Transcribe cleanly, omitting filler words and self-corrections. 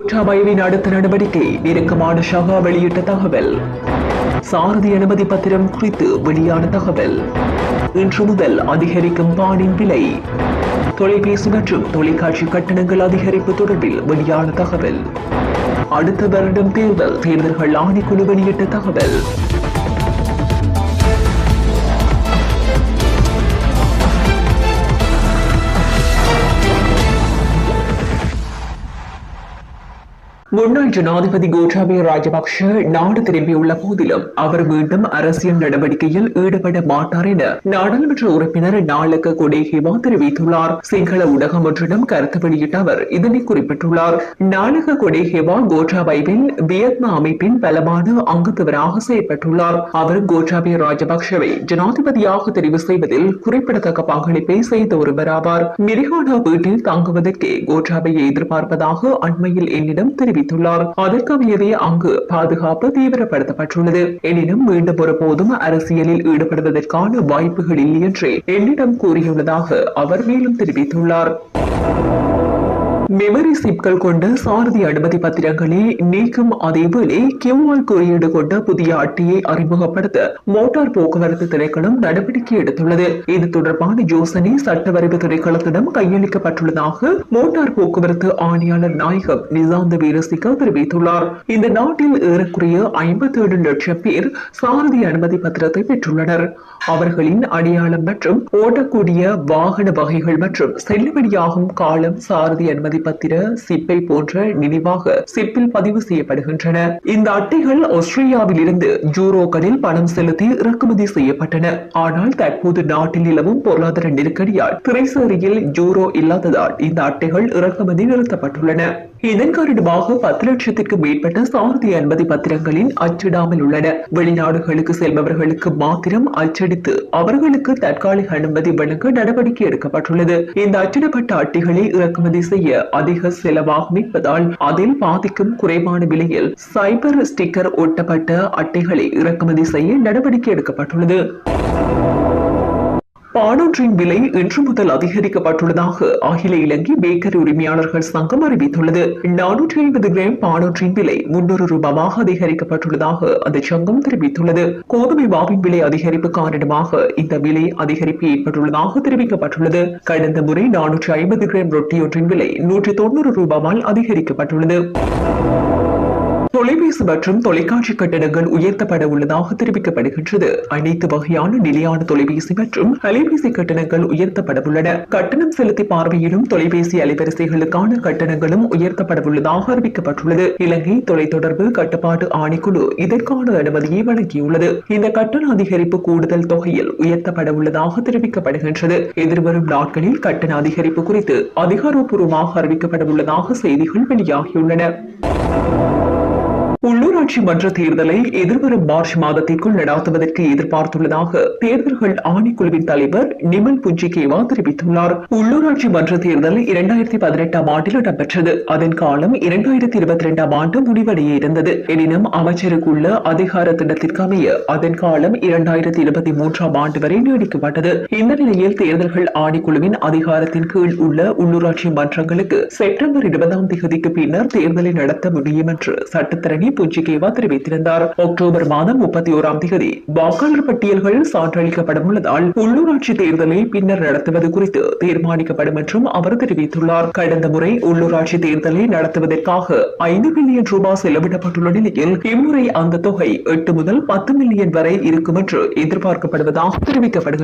கோட்டாபயவின் அடுத்த நடவடிக்கை நெருக்கமான ஷஹா வெளியிட்ட தகவல். சாரதி அனுமதி பத்திரம் குறித்து வெளியான தகவல். இன்று முதல் அதிகரிக்கும் பானின் விலை. தொலைபேசி மற்றும் தொலைக்காட்சி கட்டணங்கள் அதிகரிப்பு தொடர்பில் வெளியான தகவல். அடுத்த வருடம் தேர்தல்கள் ஆணைக்குழு வெளியிட்ட தகவல். முன்னாள் ஜனாதிபதி கோட்டாபய ராஜபக்ஷ நாடு திரும்பியுள்ள போதிலும் அவர் மீண்டும் அரசியல் நடவடிக்கையில் ஈடுபட மாட்டார் என நாடாளுமன்ற உறுப்பினர் நாளக கொடேஹேவா தெரிவித்துள்ளார். சிங்கள ஊடகம் ஒன்றிடம் கருத்து வெளியிட்ட அவர் இதனை குறிப்பிட்டுள்ளார். நாளக கொடேஹேவா கோட்டாபயவின் வியட்னா அமைப்பின் பலமான அங்கத்தவராக செயற்பட்டுள்ளார். அவர் கோட்டாபய ராஜபக்ஷவை ஜனாதிபதியாக தெரிவு செய்வதில் குறிப்பிடத்தக்க பங்களிப்பை செய்த ஒருவராவார். மிரிகானா வீட்டில் தங்குவதற்கே கோட்டாபயை எதிர்பார்ப்பதாக அண்மையில் என்னிடம் தெரிவித்தார். அதற்கமையவே அங்கு பாதுகாப்பு தீவிரப்படுத்தப்பட்டுள்ளது. எனினும் மீண்டும் ஒருபோதும் அரசியலில் ஈடுபடுவதற்கான வாய்ப்புகள் இல்லை என்று என்னிடம் கூறியுள்ளதாக அவர் மேலும் தெரிவித்துள்ளார். மெமரி சிப்கள் கொண்ட சாரதி அனுமதி பத்திரங்களை நீக்கும் அதேவேளை கியூஆர் குறியீடு கொண்ட புதிய அட்டையை அறிமுகப்படுத்த மோட்டார் போக்குவரத்து திணைக்களம் நடவடிக்கை எடுத்துள்ளது. இது தொடர்பான யோசனை சட்டவரைவு திணைக்களத்திடம் கையளிக்கப்பட்டுள்ளதாக மோட்டார் போக்குவரத்து ஆணையாளர் நாயகம் நிசாந்த வீரசிகா தெரிவித்துள்ளார். இந்த நாட்டில் ஏறக்குறைய 57 லட்சம் பேர் சாரதி அனுமதி பத்திரத்தை பெற்றுள்ளனர். அவர்களின் அடையாளம் மற்றும் ஓடக்கூடிய வாகன வகைகள் மற்றும் செல்லுபடியாகும் காலம் சாரதி அனுமதி பத்திர சிப்பை போன்ற நினைவாக சிப்பில் பதிவு செய்யப்படுகின்றன. இந்த அட்டைகள் ஆஸ்திரேலியாவில் இருந்து யூரோக்களில் பணம் செலுத்தி இறக்குமதி செய்யப்பட்டன. ஆனால் தற்போது நாட்டில் நிலவும் பொருளாதார நெருக்கடியால் திரைசேரியில் யூரோ இல்லாததால் இந்த அட்டைகள் இறக்குமதி நிறுத்தப்பட்டுள்ளன. இதன் காரணமாக 10 லட்சத்திற்கு மேற்பட்ட சாரதி அனுமதி பத்திரங்களில் அச்சிடாமல் உள்ளன. வெளிநாடுகளுக்கு செல்பவர்களுக்கு மாத்திரம் அச்சடித்து அவர்களுக்கு தற்காலிக அனுமதி வழங்க நடவடிக்கை எடுக்கப்பட்டுள்ளது. இந்த அச்சிடப்பட்ட அட்டைகளை இறக்குமதி செய்ய அதிக செலவாகும் என்பதால் அதில் பாதிக்கும் குறைவான விலையில் சைபர் ஸ்டிக்கர் ஒட்டப்பட்ட அட்டைகளை இறக்குமதி செய்ய நடவடிக்கை எடுக்கப்பட்டுள்ளது. பானொன்றின் விலை இன்று முதல் அதிகரிக்கப்பட்டுள்ளதாக அகில இலங்கை பேக்கரி உரிமையாளர்கள் சங்கம் அறிவித்துள்ளது. 450 கிராம் பானொன்றின் விலை 300 ரூபாயாக அதிகரிக்கப்பட்டுள்ளதாக அந்த சங்கம் தெரிவித்துள்ளது. கோதுமை மாவின் விலை அதிகரிப்பு காரணமாக இந்த விலை அதிகரிப்பு ஏற்பட்டுள்ளதாக தெரிவிக்கப்பட்டுள்ளது. கடந்த முறை 450 கிராம் ரொட்டியொன்றின் விலை 190 ரூபாயால் அதிகரிக்கப்பட்டுள்ளது. தொலைபேசி மற்றும் தொலைக்காட்சி கட்டணங்கள் உயர்த்தப்பட உள்ளதாக தெரிவிக்கப்படுகின்றது. அனைத்து வகையான நிலையான தொலைபேசி மற்றும் அலைபேசி கட்டணங்கள் உயர்த்தப்பட உள்ளன. கட்டணம் செலுத்தி பார்வையிடும் தொலைபேசி அலைவரிசைகளுக்கான கட்டணங்களும் உயர்த்தப்பட உள்ளதாக அறிவிக்கப்பட்டுள்ளது. இலங்கை தொலைத்தொடர்பு கட்டுப்பாட்டு ஆணைக்குழு இதற்கான அனுமதியை வழங்கியுள்ளது. இந்த கட்டண அதிகரிப்பு கூடுதல் தொகையில் உயர்த்தப்பட உள்ளதாக தெரிவிக்கப்படுகின்றது. எதிர்வரும் நாட்களில் கட்டண அதிகரிப்பு குறித்து அதிகாரப்பூர்வமாக அறிவிக்கப்பட உள்ளதாக செய்திகள் வெளியாகியுள்ளன. உள்ளூராட்சி மன்ற தேர்தலை எதிர்வரும் மார்ச் மாதத்திற்குள் நடாத்துவதற்கு எதிர்பார்த்துள்ளதாக தேர்தல்கள் ஆணைக்குழுவின் தலைவர் நிமல் புஞ்சிகேவா தெரிவித்துள்ளார். உள்ளூராட்சி மன்ற தேர்தல் 2018 ஆண்டில் இடம்பெற்றது. அதன் காலம் 2022 ஆண்டு முடிவடைய இருந்தது. எனினும் அமைச்சருக்குள்ள அதிகார திட்டத்திற்கு அமைய அதன் காலம் 2023 ஆண்டு வரை நீடிக்கப்பட்டது. இந்த நிலையில் தேர்தல்கள் ஆணைக்குழுவின் அதிகாரத்தின் கீழ் உள்ள உள்ளூராட்சி மன்றங்களுக்கு செப்டம்பர் 20ஆம் தேதிக்கு பின்னர் தேர்தலை நடத்த முடியும் என்று சட்டத்தரணி புஞ்சிகேவா தெரிவித்திருந்தார். அக்டோபர் மாதம் 31ஆம் தேதி வாக்காளர் பட்டியல்கள் சான்றளிக்கப்படும் உள்ளதால் உள்ளூராட்சி தேர்தலை பின்னர் நடத்துவது குறித்து தீர்மானிக்கப்படும் என்றும் அவர் தெரிவித்துள்ளார். கடந்த முறை உள்ளூராட்சி தேர்தலை நடத்துவதற்காக 5 பில்லியன் ரூபாய் செலவிடப்பட்டுள்ள நிலையில் இம்முறை அந்த தொகை 8 முதல் 10 மில்லியன் வரை இருக்கும் என்று எதிர்பார்க்கப்படுவதாக தெரிவிக்கப்படுகிறது.